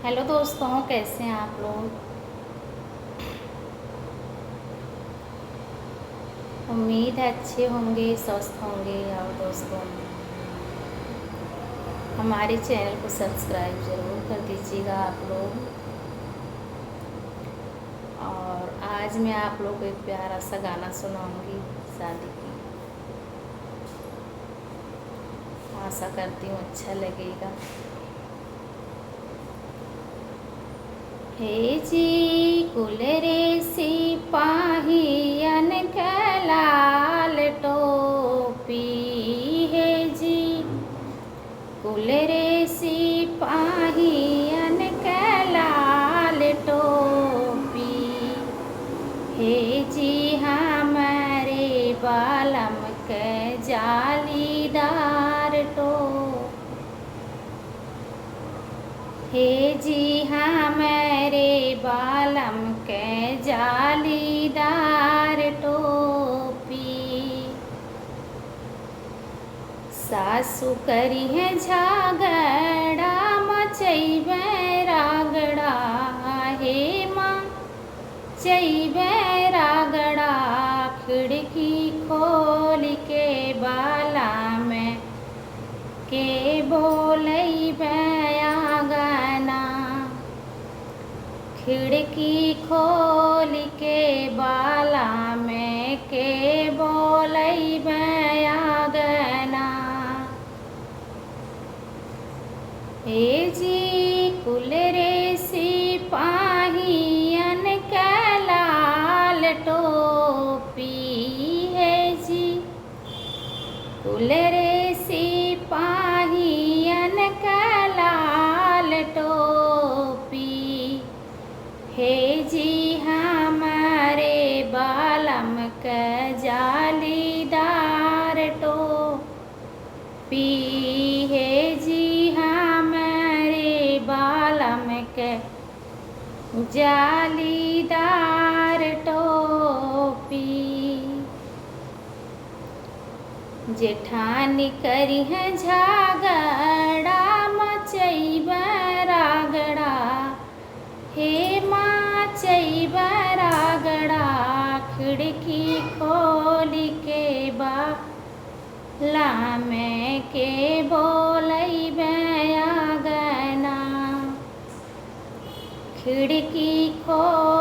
Hello दोस्तों, कैसे हैं आप लोग। उम्मीद है अच्छे होंगे, स्वस्थ होंगे। और दोस्तों, हमारे चैनल को सब्सक्राइब ज़रूर कर दीजिएगा आप लोग। और आज मैं आप लोग को एक प्यारा सा गाना सुनाऊंगी शादी की। आशा करती हूँ अच्छा लगेगा। हे जी कुल रे सिपाहियन के लाल टोपी, हे जी कुल रे सिपाहियन के लाल टोपी, हे जी हमारे बालम के जालीदार टोपी, हे जी हमारे बालम के जालीदार टोपी। सासु करी है झगड़ा मचैबे रागड़ा, हे माँ चैबे रागड़ा, खिड़की खोल के बाला में के बोलैबे आंगना, खिड़की खोल के बाला में के बोलैबे आंगना। हे जी कुल रे सिपाहियन के लाल टोपी, हे जी कुल रे सिपाहियन के लाल टोपी, हे जी हमारे बालम के जालीदार टोपी, हे जी हमारे बालम के जालीदार टोपी। जेठानी करी है झगड़ा मचैबे रागड़ा, हे माँ चैबे रागड़ा, खिड़की खोल के बाला में के बोलैबे आंगना, खिड़की खोल